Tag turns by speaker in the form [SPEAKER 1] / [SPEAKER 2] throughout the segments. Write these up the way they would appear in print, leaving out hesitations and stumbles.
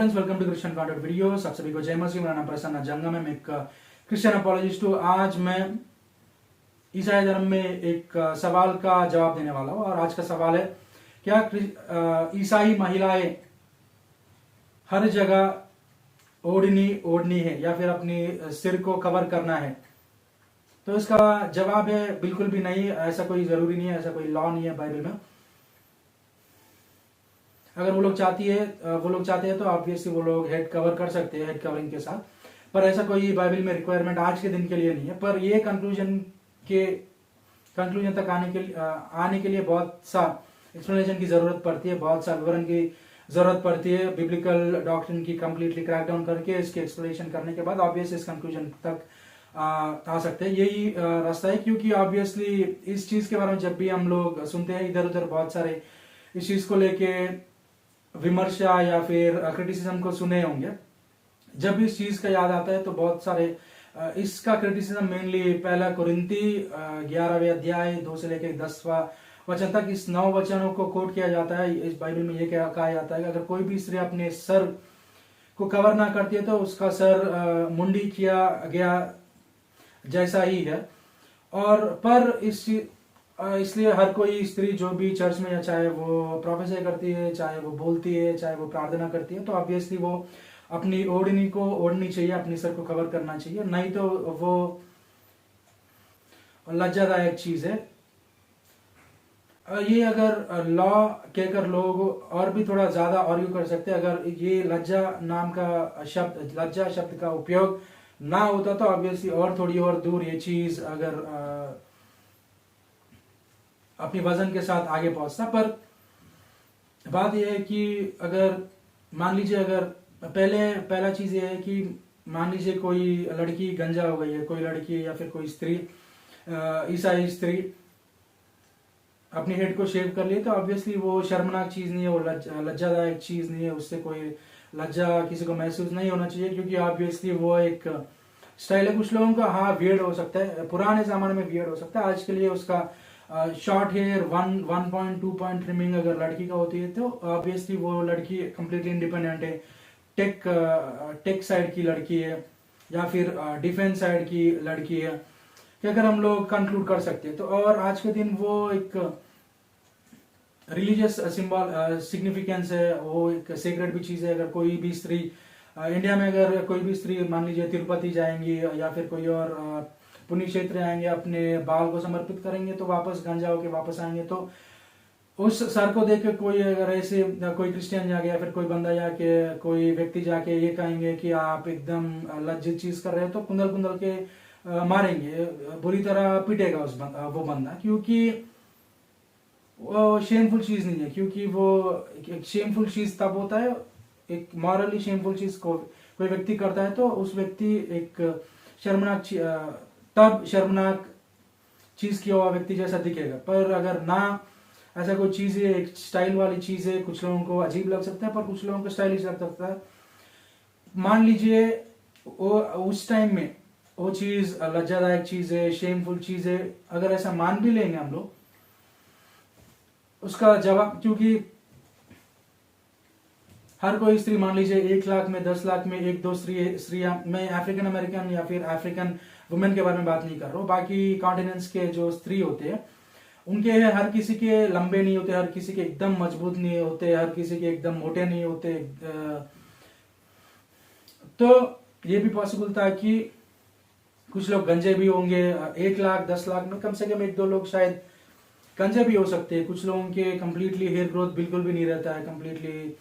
[SPEAKER 1] Friends, welcome to Christian content videos. आप सभी को जय मसीह। मेरा नाम प्रसन्न जंगम है। मैं एक क्रिश्चियन अपॉलजिस्ट हूँ। आज मैं ईसाई धर्म में एक सवाल का जवाब देने वाला हूँ और आज का सवाल है, क्या ईसाई महिलाएं हर जगह ओढ़नी है या फिर अपनी सिर को कवर करना है? तो इसका जवाब है बिल्कुल भी नहीं। ऐसा कोई जरूरी नहीं है, ऐसा कोई लॉ नहीं है बाइबल में। अगर वो लोग चाहते हैं तो ऑब्वियसली वो लोग हेड कवर कर सकते हैं हेड कवरिंग के साथ, पर ऐसा कोई बाइबल में रिक्वायरमेंट आज के दिन के लिए नहीं है। पर ये कंक्लूजन तक आने के लिए बहुत सा एक्सप्लेनेशन की जरूरत पड़ती है, बहुत सा विवरण की जरूरत पड़ती है। बिब्लिकल डॉक्ट्रिन की कंप्लीटली क्रैक डाउन करके इसके एक्सप्लेनेशन करने के बाद ऑब्वियसली इस कंक्लूजन तक आ सकते हैं। यही रास्ता है, क्योंकि ऑब्वियसली इस चीज के बारे में जब भी हम लोग सुनते हैं, इधर उधर बहुत सारे इस चीज को लेके विमर्शा या फिर क्रिटिसिज्म को सुने होंगे। जब इस चीज का याद आता है तो बहुत सारे इसका क्रिटिसिज्म मेनली पहला कुरिन्ती 11वें अध्याय 2 से लेकर 10वां वचन तक इस 9 वचनों को कोट किया जाता है। इस बाइबल में ये कहा जाता है कि अगर कोई भी स्त्री अपने सर को कवर ना करती है तो उसका सर मुंडी किया गया जैसा ही है। और पर इसलिए हर कोई स्त्री जो भी चर्च में, या चाहे वो प्रोफेसर करती है, चाहे वो बोलती है, चाहे वो प्रार्थना करती है, तो ऑब्वियसली वो अपनी ओढ़नी को ओढ़नी चाहिए, अपनी सर को कवर करना चाहिए, नहीं तो वो लज्जादायक चीज है। ये अगर लॉ कहकर लोग और भी थोड़ा ज्यादा आर्ग्यू कर सकते हैं। अगर ये लज्जा शब्द का उपयोग ना होता तो ऑब्वियसली और थोड़ी और दूर ये चीज अगर अपनी वजन के साथ आगे पहुंचता। पर बात यह है कि अगर मान लीजिए, अगर पहला चीज ये है कि मान लीजिए कोई लड़की गंजा हो गई है, कोई लड़की या फिर कोई स्त्री, ईसाई स्त्री अपनी हेड को शेव कर लिए, तो ऑब्वियसली वो शर्मनाक चीज नहीं है, वो लज्जादायक चीज नहीं है, उससे कोई लज्जा किसी को महसूस नहीं होना चाहिए, क्योंकि ऑब्वियसली वो एक स्टाइल है। कुछ लोगों का वियर्ड हो सकता है, पुराने जमाने में वियर्ड हो सकता है, आज के लिए उसका शॉर्ट हेयर 1.2 पॉइंट ट्रिमिंग अगर लड़की का होती है तो ऑब्वियसली वो लड़की कंप्लीटली इंडिपेंडेंट है, टेक साइड की लड़की है या फिर डिफेंस साइड की लड़की है, कि अगर हम लोग कंक्लूड कर सकते हैं। तो और आज के दिन वो एक रिलीजियस सिंबल सिग्निफिकेंस है, वो एक सीक्रेट भी चीज है। अगर कोई भी स्त्री इंडिया में, अगर कोई भी स्त्री मान लीजिए तिरुपति जाएंगी या फिर कोई और पुण्य क्षेत्र आएंगे, अपने बाल को समर्पित करेंगे, तो वापस गंजा होके वापस आएंगे, तो उस सर को देख के कोई अगर ऐसे कोई क्रिश्चियन जाके या फिर कोई बंदा जाके, कोई व्यक्ति जाके ये कहेंगे कि आप एकदम लज्जित चीज कर रहे हो, तो कुंदल कुंदल के मारेंगे, बुरी तरह पीटेगा वो बंदा, क्योंकि वो शेमफुल चीज नहीं है। क्योंकि वो एक शेमफुल चीज तब होता है, एक मॉरली शेमफुल चीज को कोई व्यक्ति करता है तो उस व्यक्ति एक शर्मनाक चीज किया हुआ व्यक्ति जैसा दिखेगा। पर अगर ना ऐसा कोई चीज है, एक स्टाइल वाली चीज है, कुछ लोगों को अजीब लग सकता है पर कुछ लोगों को स्टाइलिश लग सकता है। मान लीजिए वो उस टाइम में वो चीज लज्जादायक चीज है, शेमफुल चीज है, अगर ऐसा मान भी लेंगे हम लोग, उसका जवाब, क्योंकि हर कोई स्त्री, मान लीजिए 1 लाख में 10 लाख में 1-2 स्त्रियां, मैं अफ्रीकन अमेरिकन या फिर अफ्रीकन वुमेन के बारे में बात नहीं कर रहा हूँ, बाकी कॉन्टिनेंट्स के जो स्त्री होते हैं उनके हर किसी के लंबे नहीं होते, हर किसी के एकदम मजबूत नहीं होते, हर किसी के एकदम मोटे नहीं होते। तो ये भी पॉसिबल था कि कुछ लोग गंजे भी होंगे। 1 लाख 10 लाख में कम से कम 1-2 लोग शायद गंजे भी हो सकते हैं। कुछ लोगों के कंप्लीटली हेयर ग्रोथ बिल्कुल भी नहीं रहता है, कंप्लीटली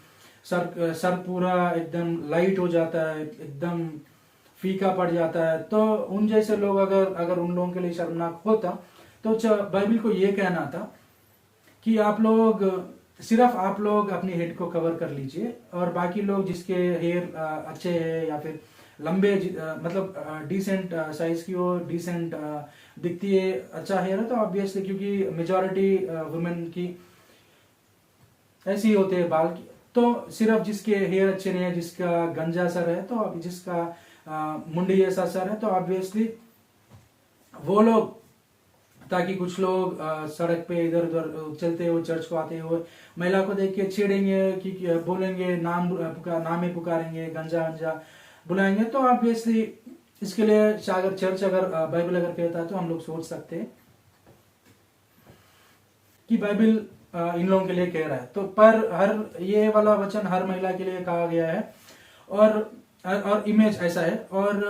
[SPEAKER 1] सर पूरा एकदम लाइट हो जाता है, एकदम फीका पड़ जाता है। तो उन जैसे लोग अगर उन लोगों के लिए शर्मनाक होता तो बाइबल को ये कहना था कि सिर्फ आप लोग अपनी हेड को कवर कर लीजिए, और बाकी लोग जिसके हेयर अच्छे हैं या फिर लंबे, मतलब डिसेंट साइज की हो, डिसेंट दिखती है, अच्छा हेयर है, तो ऑब्वियसली क्योंकि मेजॉरिटी वुमेन की ऐसी होते हैं बाल की, तो सिर्फ जिसके हेयर अच्छे नहीं है, जिसका गंजा सर है, तो जिसका मुंडी जैसा सर है, तो ऑब्वियसली वो लोग ताकि कुछ लोग सड़क पे इधर उधर चलते हुए चर्च को आते हुए महिला को देख के छेड़ेंगे कि बोलेंगे, नामे पुकारेंगे, गंजा गंजा बुलाएंगे। तो ऑब्वियसली इसके लिए अगर चर्च अगर बाइबल अगर कहता है तो हम लोग सोच सकते हैं कि बाइबल इन लोगों के लिए कह रहा है। तो पर हर ये वाला वचन हर महिला के लिए कहा गया है, और इमेज ऐसा है। और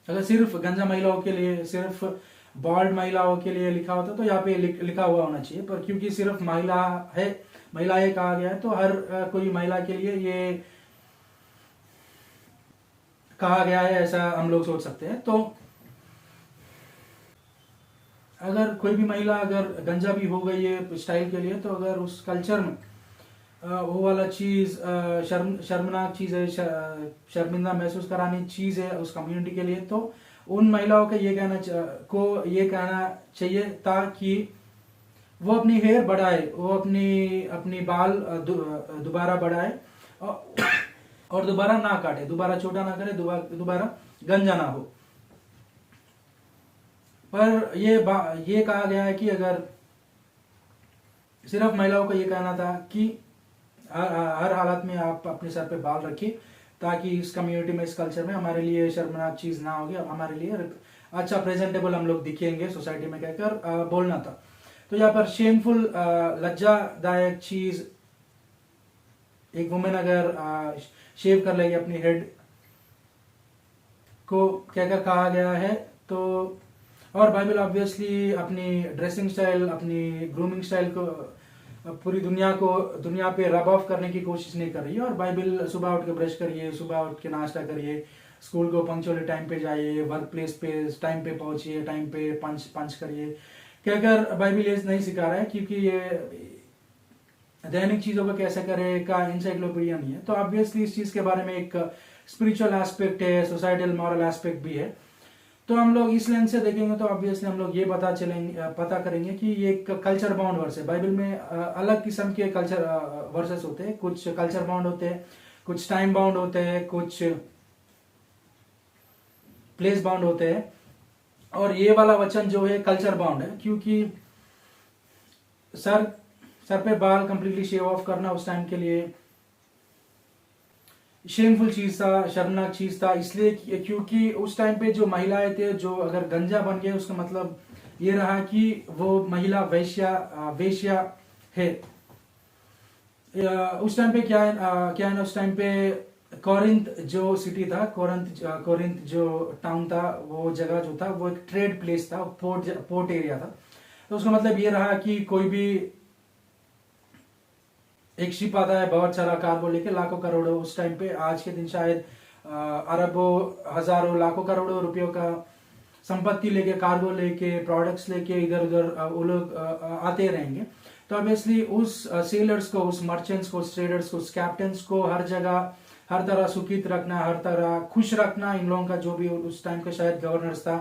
[SPEAKER 1] अगर सिर्फ गंजा महिलाओं के लिए, सिर्फ बॉल्ड महिलाओं के लिए लिखा होता तो यहाँ पे लिखा हुआ होना चाहिए, पर क्योंकि सिर्फ महिलाएं कहा गया है तो हर कोई महिला के लिए ये कहा गया है, ऐसा हम लोग सोच सकते हैं। तो अगर कोई भी महिला अगर गंजा भी हो गई है स्टाइल के लिए, तो अगर उस कल्चर में वो वाला चीज शर्मनाक चीज है, शर्मिंदा महसूस करानी चीज है उस कम्युनिटी के लिए, तो उन महिलाओं को ये कहना चाहिए ताकि वो अपनी हेयर बढ़ाए, वो अपनी बाल दोबारा बढ़ाए और दोबारा ना काटे, दोबारा छोटा ना करे, दोबारा गंजा ना हो। पर ये कहा गया है कि अगर सिर्फ महिलाओं को ये कहना था कि हर हालत में आप अपने सर पे बाल रखिए, ताकि इस कम्युनिटी में, इस कल्चर में हमारे लिए शर्मनाक चीज ना होगी, हमारे लिए अच्छा प्रेजेंटेबल हम लोग दिखेंगे सोसाइटी में, कहकर बोलना था। तो यहाँ पर शेमफुल, लज्जादायक चीज, एक वुमेन अगर शेव कर लेगी अपनी हेड को कहकर कहा गया है। तो और बाइबल ऑब्वियसली अपनी ड्रेसिंग स्टाइल, अपनी ग्रूमिंग स्टाइल को पूरी दुनिया पे रब ऑफ करने की कोशिश नहीं कर रही है। और बाइबल सुबह उठ के ब्रश करिए, सुबह उठ के नाश्ता करिए, स्कूल को पंक्चुअली टाइम पे जाइए, वर्क प्लेस पे टाइम पे पहुंचिए, टाइम पे पंच करिए कहकर बाइबल ये नहीं सिखा रहा है, क्योंकि ये दैनिक चीजों को कैसे करे का इंसाइक्लोपीडिया नहीं है। तो ऑब्वियसली इस चीज के बारे में एक स्पिरिचुअल एस्पेक्ट है, सोसाइटल मॉरल एस्पेक्ट भी है। तो हम लोग इस लेंस से देखेंगे तो ऑब्वियसली हम लोग ये पता करेंगे कि ये एक कल्चर बाउंड वर्स है। बाइबल में अलग किस्म के कल्चर वर्सेस होते हैं, कुछ कल्चर बाउंड होते हैं, कुछ टाइम बाउंड होते हैं, कुछ प्लेस बाउंड होते हैं। और ये वाला वचन जो है कल्चर बाउंड है, क्योंकि सर पे बाल कंप्लीटली शेव ऑफ करना उस टाइम के लिए शेमफुल चीज था, शर्मनाक चीज था, इसलिए क्योंकि उस टाइम पे जो महिलाएं थे जो अगर गंजा बन गए, उसका मतलब ये रहा कि वो महिला वेश्या है। उस टाइम पे क्या है ना, उस टाइम पे कोरिंथ जो सिटी था, कोरिंथ जो टाउन था, वो जगह जो था वो एक ट्रेड प्लेस था, पोर्ट एरिया था। तो उसका मतलब ये रहा कि कोई भी एक शिप आता है बहुत सारा कार्गो लेके, लाखों करोड़ों, उस टाइम पे, आज के दिन शायद अरबों हजारों लाखों करोड़ों रुपयों का संपत्ति लेके, कार्गो लेके, प्रोडक्ट्स लेके इधर उधर वो लोग आते रहेंगे। तो ऑब्वियसली उस सेलर्स को, उस मर्चेंट्स को, उस ट्रेडर्स को, उस कैप्टन्स को हर जगह हर तरह सुखित रखना, हर तरह खुश रखना इन लोगों का, जो भी उस टाइम का शायद गवर्नर्स था,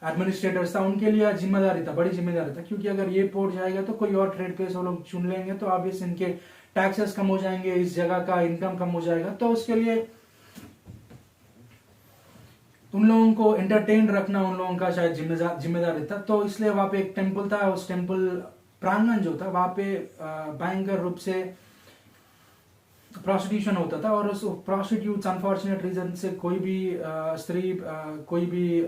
[SPEAKER 1] एडमिनिस्ट्रेटर्स था, उनके लिए जिम्मेदारी था, बड़ी जिम्मेदारी था। क्योंकि अगर ये पोर्ट जाएगा तो कोई और ट्रेड प्लेस वो लोग चुन लेंगे, तो ऑब्वियसली इनके टैक्सेस कम हो जाएंगे, इस जगह का इनकम कम हो जाएगा। तो उसके लिए उन लोगों को एंटरटेन रखना उन लोगों का शायद जिम्मेदारी था। तो इसलिए वहां पे एक टेम्पल था, उस टेम्पल प्रांगण जो था वहां पे भयंकर रूप से प्रोस्टिट्यूशन होता था। और उस प्रोस्टिट्यूट्स अनफॉर्चुनेट रीजन से कोई भी स्त्री कोई भी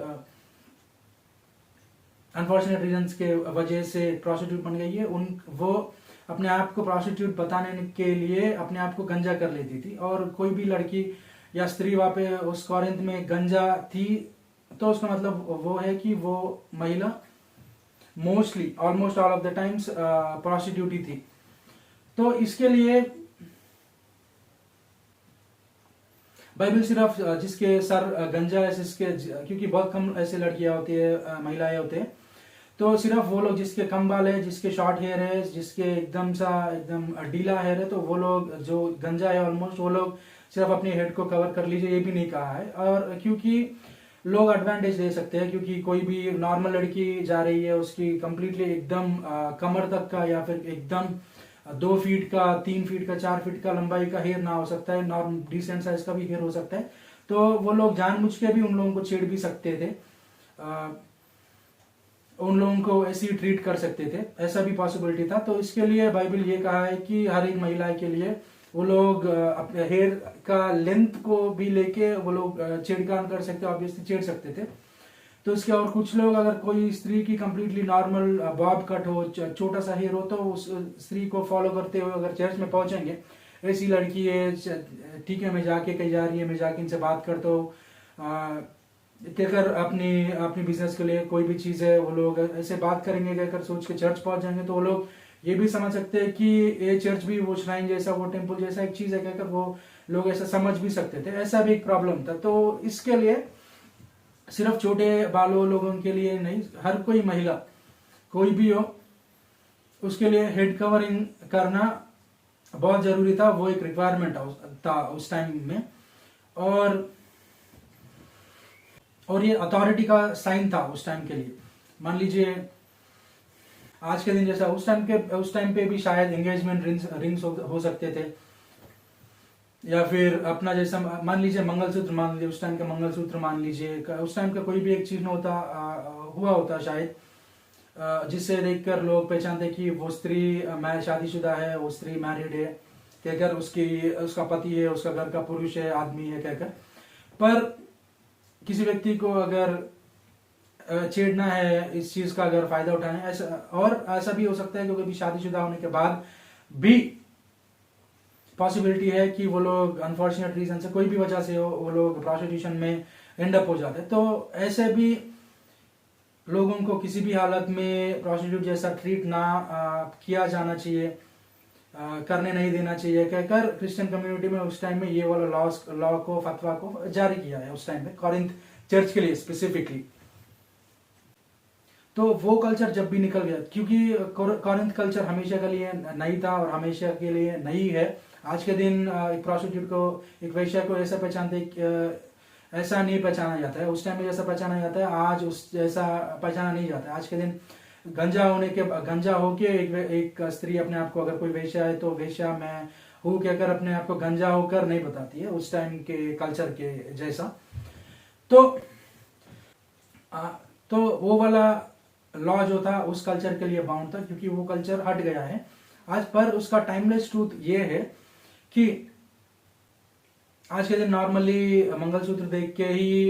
[SPEAKER 1] अनफॉर्चुनेट रीजन के वजह से प्रोस्टिट्यूट बन गई है, वो अपने आप को प्रोस्टिट्यूट बताने के लिए अपने आप को गंजा कर लेती थी। और कोई भी लड़की या स्त्री वहां पे उस कोरिंथ में गंजा थी, तो उसका मतलब वो है कि वो महिला mostly almost all of the times prostitute ही थी। तो इसके लिए बाइबल सिर्फ जिसके सर गंजा है, क्योंकि बहुत कम ऐसे लड़कियां होती है, महिलाएं होते हैं, तो सिर्फ वो लोग जिसके कम बाल है, जिसके शॉर्ट हेयर है, जिसके एकदम ढीला हेयर है, तो वो लोग जो गंजा है ऑलमोस्ट, वो लोग सिर्फ अपने हेड को कवर कर लीजिए, ये भी नहीं कहा है। और क्योंकि लोग एडवांटेज ले सकते हैं, क्योंकि कोई भी नॉर्मल लड़की जा रही है, उसकी कंप्लीटली एकदम कमर तक का या फिर एकदम 2 फीट का, 3 फीट का, 4 फीट का लंबाई का हेयर ना हो सकता है, नॉर्मल डिसेंट साइज का भी हेयर हो सकता है। तो वो लोग जानबूझ के भी उन लोगों को छेड़ भी सकते थे। उन लोगों को ऐसे ही ट्रीट कर सकते थे, ऐसा भी पॉसिबिलिटी था। तो इसके लिए बाइबल ये कहा है कि हर एक महिला के लिए वो लोग अपने हेयर का लेंथ को भी लेके वो लोग छेड़खानी कर सकते, ऑब्वियसली छेड़ सकते थे। तो इसके और कुछ लोग, अगर कोई स्त्री की कंप्लीटली नॉर्मल बॉब कट हो, छोटा सा हेयर हो, तो उस स्त्री को फॉलो करते हुए अगर चर्च में पहुंचेंगे, ऐसी लड़की है ठीक है, मैं जाके कहीं जा रही है, मैं जाके इनसे बात करता हूँ, कहकर अपनी अपनी बिजनेस के लिए कोई भी चीज है, वो लोग ऐसे बात करेंगे कहकर सोच के चर्च पहुंच जाएंगे, तो वो लोग ये भी समझ सकते हैं कि ये चर्च भी वो श्राइन जैसा, वो टेम्पल जैसा एक चीज है कहकर वो लोग ऐसा समझ भी सकते थे। ऐसा भी एक प्रॉब्लम था। तो इसके लिए सिर्फ छोटे बालों लोगों के लिए नहीं, हर कोई महिला कोई भी हो उसके लिए हेड कवरिंग करना बहुत जरूरी था। वो एक रिक्वायरमेंट था उस टाइम में, और ये अथॉरिटी का साइन था उस टाइम के लिए। मान लीजिए आज के दिन जैसा उस टाइम पे भी शायद एंगेजमेंट रिंग्स हो सकते थे, या फिर अपना जैसा मान लीजिए मंगलसूत्र, मान लीजिए उस टाइम का मंगलसूत्र, मान लीजिए उस टाइम का कोई भी एक चीज में हुआ होता शायद, जिससे देखकर लोग पहचानते कि वो स्त्री शादीशुदा है, वो स्त्री मैरिड है कहकर, उसका पति है, उसका घर का पुरुष है, आदमी है कहकर। पर किसी व्यक्ति को अगर छेड़ना है, इस चीज का अगर फायदा उठाना है, ऐसा भी हो सकता है कि कभी शादीशुदा होने के बाद भी पॉसिबिलिटी है कि वो लोग अनफॉर्चुनेट रीजन से, कोई भी वजह से हो, वो लोग प्रोस्टिट्यूशन में एंड अप हो जाते हैं। तो ऐसे भी लोगों को किसी भी हालत में प्रोस्टिट्यूट जैसा ट्रीट ना किया जाना चाहिए, करने नहीं देना चाहिए कहकर क्रिश्चियन कम्युनिटी में उस टाइम में ये वाला लॉ को, फतवा को जारी किया है उस टाइम में, कॉरिंथ चर्च के लिए स्पेसिफिकली। तो वो कल्चर जब भी निकल गया, क्योंकि कॉरिंथ कल्चर हमेशा के लिए नहीं था और हमेशा के लिए नहीं है। आज के दिन एक प्रोस्टिट्यूट को, एक वैश्या को ऐसा ऐसा नहीं पहचाना जाता है। उस टाइम में जैसा पहचाना जाता है, आज उस जैसा पहचाना नहीं जाता है। आज के दिन गंजा होके एक स्त्री अपने आप को, अगर कोई वेश्या है तो वेश्या मैं हूँ कहकर अपने आप को गंजा होकर नहीं बताती है, उस टाइम के कल्चर के जैसा। तो वो वाला लॉ जो था उस कल्चर के लिए बाउंड था, क्योंकि वो कल्चर हट गया है आज। पर उसका टाइमलेस ट्रूथ ये है कि आज के दिन नॉर्मली मंगलसूत्र देख के ही,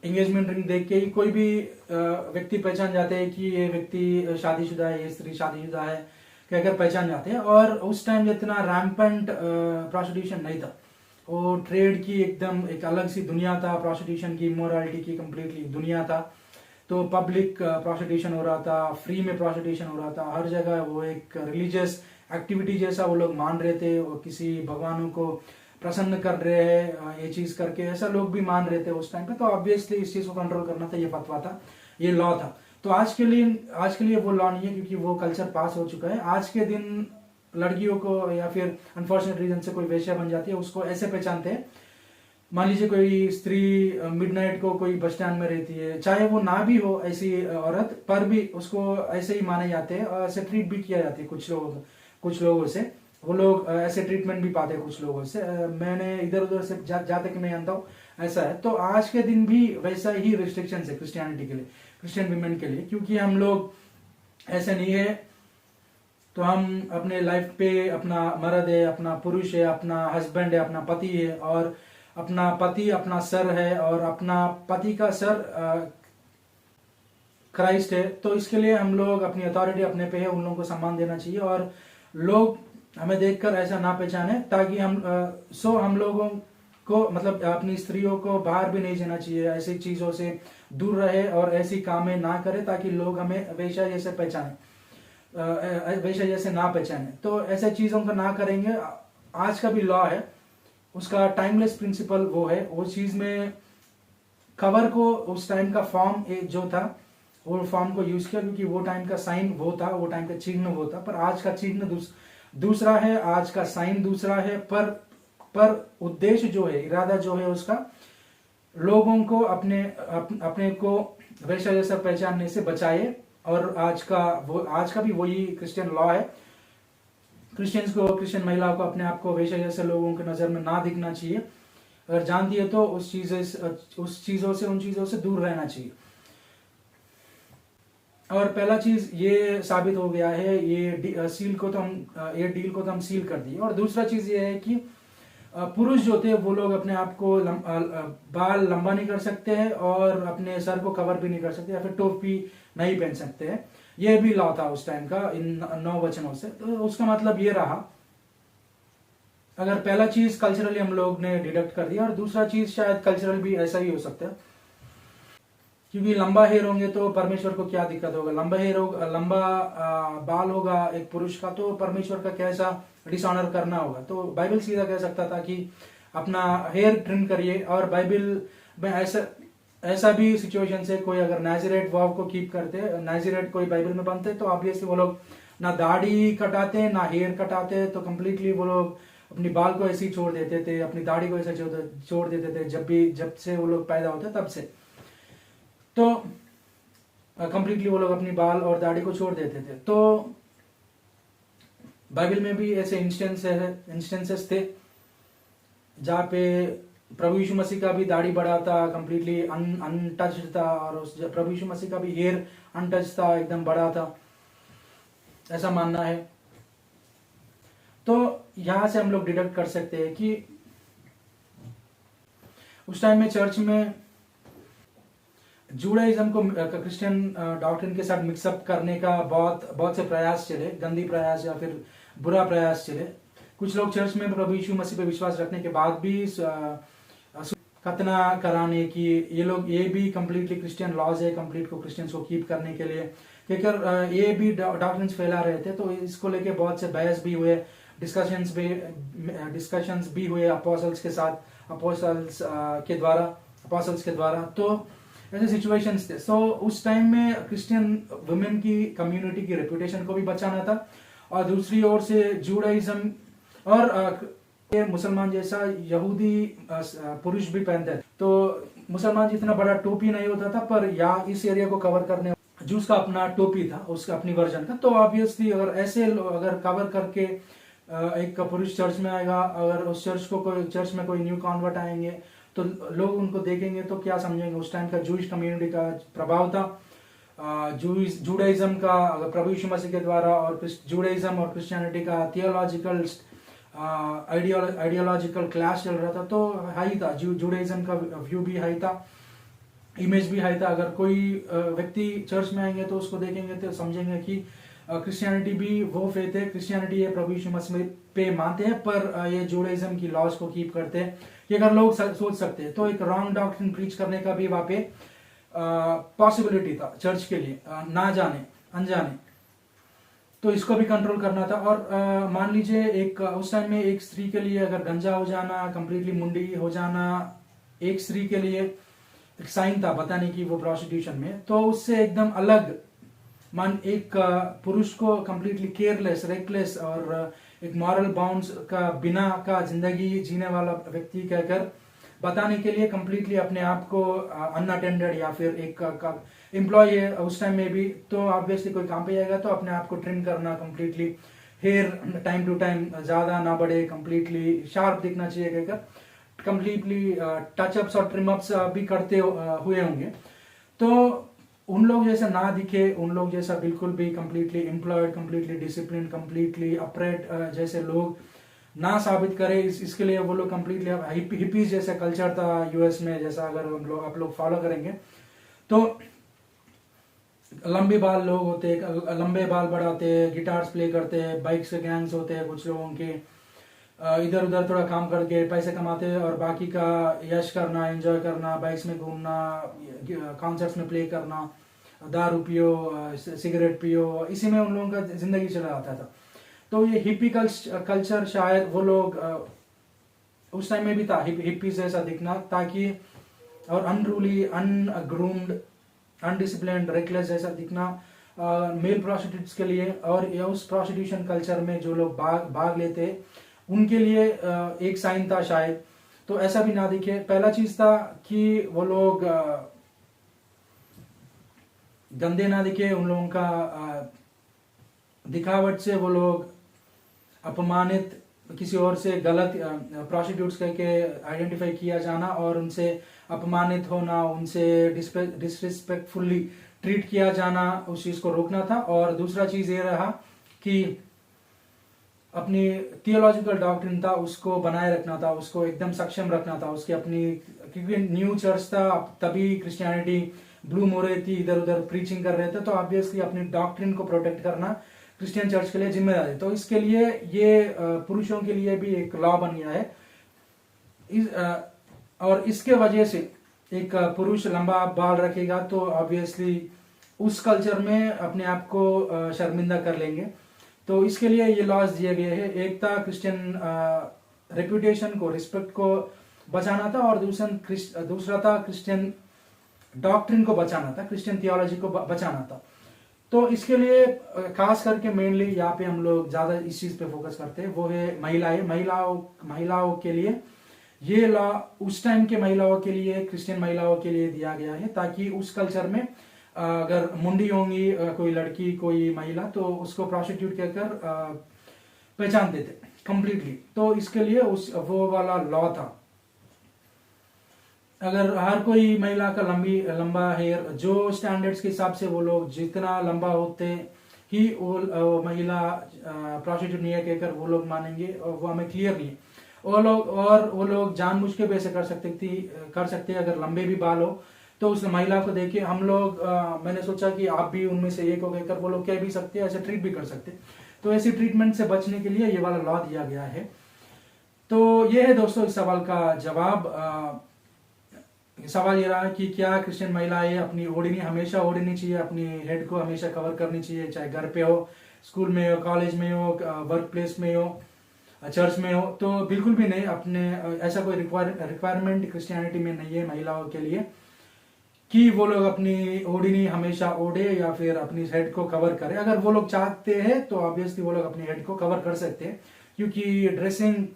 [SPEAKER 1] एंगेजमेंट रिंग देख के ही कोई भी व्यक्ति पहचान जाते हैं कि ये व्यक्ति शादीशुदा है, ये स्त्री शादीशुदा है कहकर पहचान जाते हैं। और उस टाइम जितना रैम्पेंट प्रोस्टिट्यूशन नहीं था, वो ट्रेड की एकदम एक अलग सी दुनिया था, प्रोस्टिट्यूशन की, इमोरालिटी की कंप्लीटली दुनिया था। तो पब्लिक प्रोस्टिट्यूशन हो रहा था, फ्री में प्रोस्टिट्यूशन हो रहा था, हर जगह वो एक रिलीजियस एक्टिविटी जैसा वो लोग मान रहे थे, और किसी भगवानों को प्रसन्न कर रहे हैं ये चीज करके, ऐसा लोग भी मान रहे थे उस टाइम पे। तो ऑब्वियसली इस चीज को कंट्रोल करना था, ये फतवा था, ये लॉ था। तो आज के लिए वो लॉ नहीं है, क्योंकि वो कल्चर पास हो चुका है। आज के दिन लड़कियों को, या फिर अनफॉर्चुनेट रीजन से कोई वेश्या बन जाती है, उसको ऐसे पहचानते हैं। मान लीजिए कोई स्त्री मिडनाइट को कोई बस स्टैंड में रहती है, चाहे वो ना भी हो ऐसी औरत, पर भी उसको ऐसे ही माने जाते हैं और ऐसे ट्रीट भी किया जाता है कुछ लोगों से। वो लोग ऐसे ट्रीटमेंट भी पाते हैं कुछ लोगों से। मैंने इधर उधर से जाते कि मैं जानता हूँ ऐसा है। तो आज के दिन भी वैसा ही रिस्ट्रिक्शन है क्रिश्चियनिटी के लिए, क्रिश्चियन विमेन के लिए, क्योंकि हम लोग ऐसे नहीं है। तो हम अपने लाइफ पे अपना मर्द है, अपना पुरुष है, अपना हस्बैंड है, अपना पति है, और अपना पति अपना सर है, और अपना पति का सर क्राइस्ट है। तो इसके लिए हम लोग, अपनी अथॉरिटी अपने पे है, उन लोगों को सम्मान देना चाहिए, और लोग हमें देखकर ऐसा ना पहचाने, ताकि हम लोगों को, मतलब अपनी स्त्रियों को बाहर भी नहीं जाना चाहिए, ऐसी चीजों से दूर रहे और ऐसी कामें ना करे, ताकि लोग हमें वेश्या जैसे पहचाने, वेश्या जैसे ना पहचाने। तो ऐसे चीजों को ना करेंगे। आज का भी लॉ है, उसका टाइमलेस प्रिंसिपल वो है। वो चीज में कवर को, उस टाइम का फॉर्म जो था, वो फॉर्म को यूज किया, क्योंकि वो टाइम का साइन वो था, वो टाइम का चिन्ह वो था। पर आज का चिन्ह दूसरा है, आज का साइन दूसरा है। पर उद्देश्य जो है, इरादा जो है उसका, लोगों को अपने को वैसा जैसा पहचानने से बचाए। और आज का भी वही क्रिश्चियन लॉ है। क्रिश्चियन महिलाओं को अपने आप को वैसे जैसे लोगों की नजर में ना दिखना चाहिए। अगर जानती है तो उन चीजों से दूर रहना चाहिए। और पहला चीज ये साबित हो गया है, ये सील को तो हम ये डील को तो हम सील कर दिए। और दूसरा चीज ये है कि पुरुष जो थे वो लोग अपने आप को बाल लंबा नहीं कर सकते हैं और अपने सर को कवर भी नहीं कर सकते या फिर टोपी नहीं पहन सकते हैं। ये भी लॉ था उस टाइम का इन 9 वचनों से। तो उसका मतलब ये रहा, अगर पहला चीज कल्चरली हम लोग ने डिडक्ट कर दिया, और दूसरा चीज शायद कल्चरल भी ऐसा ही हो सकता है, क्योंकि लंबा हेयर होंगे तो परमेश्वर को क्या दिक्कत होगा। लंबा हेयर होगा, लंबा बाल होगा एक पुरुष का, तो परमेश्वर का कैसा डिसऑनर करना होगा। तो बाइबल सीधा कह सकता था कि अपना हेयर ट्रिम करिए। और बाइबल में ऐसा भी सिचुएशन है, कोई अगर नाजिरेट वाव को कीप करते, नाजिरेट कोई बाइबल में बनते, तो ऑब्वियसली वो लोग ना दाढ़ी कटाते ना हेयर कटाते, तो कंप्लीटली वो लोग अपनी बाल को ऐसे ही छोड़ देते थे, अपनी दाढ़ी को ऐसे छोड़ देते थे जब से वो लोग पैदा होते तब से। तो कंप्लीटली वो लोग अपनी बाल और दाढ़ी को छोड़ देते थे। तो बाइबल में भी ऐसे इंस्टेंसेस थे जहाँ पे प्रभु यीशु मसीह का भी दाढ़ी बड़ा था, कंप्लीटली अनटच्ड था, और उस प्रभु यीशु मसीह का भी हेयर अनटच्ड था, एकदम बड़ा था, ऐसा मानना है। तो यहां से हम लोग डिडक्ट कर सकते हैं कि उस टाइम में चर्च में जूडाइज्म को क्रिश्चियन डॉक्ट्रिन के साथ मिक्सअप करने का बहुत से प्रयास चले, गंदी प्रयास या फिर बुरा प्रयास चले। कुछ लोग चर्च में प्रभु यीशु मसीह पे विश्वास रखने के बाद भी खतना कराने की, ये भी कंप्लीटली क्रिश्चियन लॉज है, कंप्लीट को क्रिश्चियंस को कीप करने के लिए, क्योंकि ये भी डॉक्ट्रिन्स फैला रहे थे। तो इसको लेके बहुत से बहस भी हुए, डिस्कशंस भी हुए अपोस्टल्स के साथ, अपोस्टल्स के द्वारा। तो ऐसे सिचुएशंस थे। सो उस टाइम में क्रिश्चियन वुमेन की कम्युनिटी की रेपुटेशन को भी बचाना था, और दूसरी ओर से जूडाइज्म और मुसलमान जैसा यहूदी पुरुष भी पहनते थे। तो मुसलमान जितना बड़ा टोपी नहीं होता था, पर या इस एरिया को कवर करने जूस का अपना टोपी था, उसका अपनी वर्जन का। तो ऑब्वियसली अगर कवर करके एक पुरुष चर्च में आएगा, अगर उस चर्च में कोई न्यू कॉन्वर्ट आएंगे तो लोग उनको देखेंगे तो क्या समझेंगे। उस टाइम का जूइश कम्युनिटी का प्रभाव था, जूडाइज्म का प्रभु यीशु मसीह के द्वारा, और जूडाइज्म और क्रिश्चियनिटी का थियोलॉजिकल आइडियोलॉजिकल क्लैश चल रहा था। तो हाई था, जूडाइज्म का व्यू भी हाई था, इमेज भी हाई था। अगर कोई व्यक्ति चर्च में आएंगे तो उसको देखेंगे तो समझेंगे कि क्रिश्चियनिटी भी वो फेथ है, क्रिश्चियनिटी ये प्रभु यीशु मसीह पे मानते हैं, पर ये जूडाइज्म की लॉज को कीप करते हैं। कि अगर लोग सोच सकते हैं तो एक रॉन्ग डॉक्ट्रिन प्रीच करने का भी वहां पे पॉसिबिलिटी था चर्च के लिए, ना जाने अनजाने। तो इसको भी कंट्रोल करना था। और मान लीजिए उस टाइम में एक स्त्री के लिए अगर गंजा हो जाना, कंप्लीटली मुंडी हो जाना, एक स्त्री के लिए एक साइन था बताने की वो प्रोस्टिट्यूशन में। तो उससे एकदम अलग एक पुरुष को कंप्लीटली केयरलेस, रेकलेस और एक मॉरल बाउंड्स का बिना का जिंदगी जीने वाला व्यक्ति कहकर बताने के लिए कंप्लीटली अपने आप को अनअटेंडेड या फिर एक एम्प्लॉय है उस टाइम में भी, तो ऑब्वियसली कोई काम पे जाएगा तो अपने आप को ट्रिम करना, completely hair time to time ज्यादा ना बढ़े, कंप्लीटली शार्प दिखना चाहिए कहकर कंप्लीटली टचअप्स और ट्रिमअप्स भी करते हुए होंगे। तो उन लोग जैसा ना दिखे, उन लोग जैसा बिल्कुल भी completely employed, completely discipline, completely अपरेट जैसे लोग ना साबित करे, इसके लिए वो लोग कंप्लीटली हिपीज जैसा कल्चर था यूएस में, जैसा अगर आप लोग फॉलो करेंगे तो लंबे बाल लोग होते, लंबे बाल बढ़ाते, गिटार्स प्ले करते, बाइक्स के गैंग्स होते हैं कुछ लोगों के, इधर उधर थोड़ा काम करके पैसे कमाते हैं और बाकी का यश करना, एंजॉय करना, बाइक्स में घूमना, कॉन्सर्ट्स में प्ले करना, दारू पियो, सिगरेट पियो, इसी में उन लोगों का जिंदगी चला जाता था। तो ये हिप्पी कल्चर शायद वो लोग उस टाइम में भी था, हिप्पीज जैसा दिखना, ताकि और अनरूली, अनग्रूम्ड, अनडिसिप्लिन्ड, रेकलेस जैसा दिखना मेल प्रोस्टिट्यूट्स के लिए, और उस प्रोस्टिट्यूशन कल्चर में जो लोग भाग लेते उनके लिए एक साइन था शायद। तो ऐसा भी ना दिखे। पहला चीज था कि वो लोग गंदे ना दिखे, उन लोगों का दिखावट से वो लोग अपमानित, किसी और से गलत प्रोस्टिट्यूट्स करके आइडेंटिफाई किया जाना और उनसे अपमानित होना, उनसे डिसरिस्पेक्टफुली ट्रीट किया जाना, उस चीज को रोकना था। और दूसरा चीज ये रहा कि अपनी थियोलॉजिकल डॉक्ट्रिन था उसको बनाए रखना था, उसको एकदम सक्षम रखना था, उसकी अपनी, क्योंकि न्यू चर्च था तभी क्रिश्चियनिटी ब्लूम हो रही थी, इधर उधर प्रीचिंग कर रहे थे, तो ऑब्वियसली अपनी डॉक्ट्रिन को प्रोटेक्ट करना क्रिश्चियन चर्च के लिए जिम्मेदारी है। तो इसके लिए ये पुरुषों के लिए भी एक लॉ बन गया है। और इसके वजह से एक पुरुष लंबा बाल रखेगा तो ऑब्वियसली उस कल्चर में अपने आप को शर्मिंदा कर लेंगे। तो इसके लिए ये लॉज दिए गए हैं। एक था क्रिश्चियन रेपुटेशन को, रिस्पेक्ट को बचाना था, और दूसरा था क्रिश्चियन डॉक्ट्रिन को बचाना था, क्रिश्चियन थियोलॉजी को बचाना था। तो इसके लिए खास करके मेनली यहाँ पे हम लोग ज्यादा इस चीज पे फोकस करते हैं, वो है महिलाओं के लिए ये लॉ उस टाइम के महिलाओं के लिए, क्रिश्चियन महिलाओं के लिए दिया गया है, ताकि उस कल्चर में अगर मुंडी होंगी कोई लड़की, कोई महिला, तो उसको प्रोस्टिट्यूट कहकर पहचान देते कंप्लीटली। तो इसके लिए वो वाला लॉ था। अगर हर कोई महिला का लंबा हेयर, जो स्टैंडर्ड्स के हिसाब से वो लोग जितना लंबा होते ही वो महिला प्रोस्टिट्यूट नहीं है कहकर वो लोग मानेंगे, और वो हमें क्लियर नहीं है। वो लोग जानबूझ के भी ऐसे कर सकते हैं। अगर लंबे भी बाल हो तो उस महिला को देख के हम लोग मैंने सोचा कि आप भी उनमें से एक हो कहकर वो लोग कह भी सकते हैं, ऐसे ट्रीट भी कर सकते। तो ऐसी ट्रीटमेंट से बचने के लिए ये वाला लॉ दिया गया है। तो ये है दोस्तों इस सवाल का जवाब। सवाल ये रहा कि क्या क्रिश्चियन महिलाएं अपनी ओढ़नी हमेशा ओढ़नी चाहिए, अपनी हेड को हमेशा कवर करनी चाहिए, चाहे घर पे हो, स्कूल में हो, कॉलेज में हो, वर्क प्लेस में हो, चर्च में हो? तो बिल्कुल भी नहीं। अपने ऐसा कोई रिक्वायरमेंट क्रिश्चियनिटी में नहीं है महिलाओं के लिए कि वो लोग अपनी ओढ़नी हमेशा ओढ़े या फिर अपनी हेड को कवर करे। अगर वो लोग चाहते हैं तो ऑब्वियसली वो लोग अपनी हेड को कवर कर सकते हैं, क्योंकि ड्रेसिंग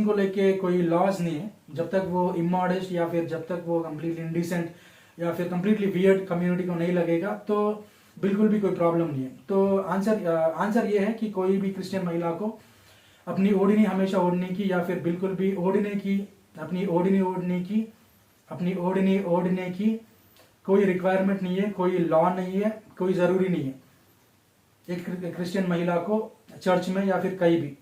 [SPEAKER 1] को लेके कोई लॉज नहीं है। जब तक वो इमॉडेस्ट या फिर जब तक वो कंप्लीटली इंडिसेंट या फिर कंप्लीटली वियर्ड कम्युनिटी को नहीं लगेगा तो बिल्कुल भी कोई प्रॉब्लम नहीं है। तो आंसर ये है कि कोई भी क्रिश्चियन महिला को अपनी ओढ़नी हमेशा ओढ़ने की या फिर बिल्कुल भी ओढ़ने की, अपनी ओढ़नी ओढ़ने की कोई रिक्वायरमेंट नहीं है, कोई लॉ नहीं है, कोई जरूरी नहीं है एक क्रिश्चियन महिला को चर्च में या फिर कहीं भी।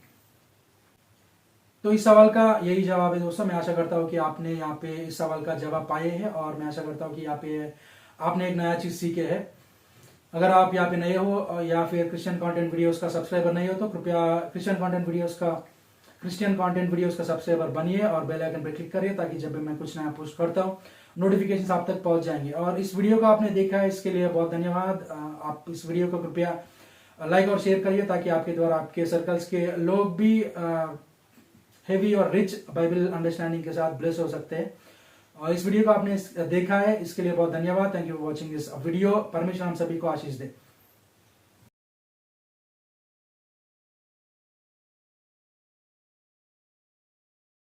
[SPEAKER 1] तो इस सवाल का यही जवाब है दोस्तों। मैं आशा करता हूँ कि आपने यहाँ पे इस सवाल का जवाब पाए हैं, और मैं आशा करता हूँ कि यहाँ पे आपने एक नया चीज सीखे है। अगर आप यहाँ पे नए हो या फिर क्रिश्चियन कंटेंट वीडियोस का सब्सक्राइबर नहीं हो तो कृपया क्रिश्चियन कंटेंट वीडियोस का सब्सक्राइबर बनिए और बेल आइकन पर क्लिक करिए, ताकि जब भी मैं कुछ नया पोस्ट करता हूँ नोटिफिकेशन आप तक पहुंच जाएंगे। और इस वीडियो को आपने देखा है इसके लिए बहुत धन्यवाद। आप इस वीडियो को कृपया लाइक और शेयर करिए, ताकि आपके द्वारा आपके सर्कल्स के लोग भी हेवी और रिच बाइबल अंडरस्टैंडिंग के साथ ब्लेस हो सकते हैं। और इस वीडियो को आपने देखा है इसके लिए बहुत धन्यवाद। Thank you for watching this video. परमेश्वर हम सभी को आशीष दे।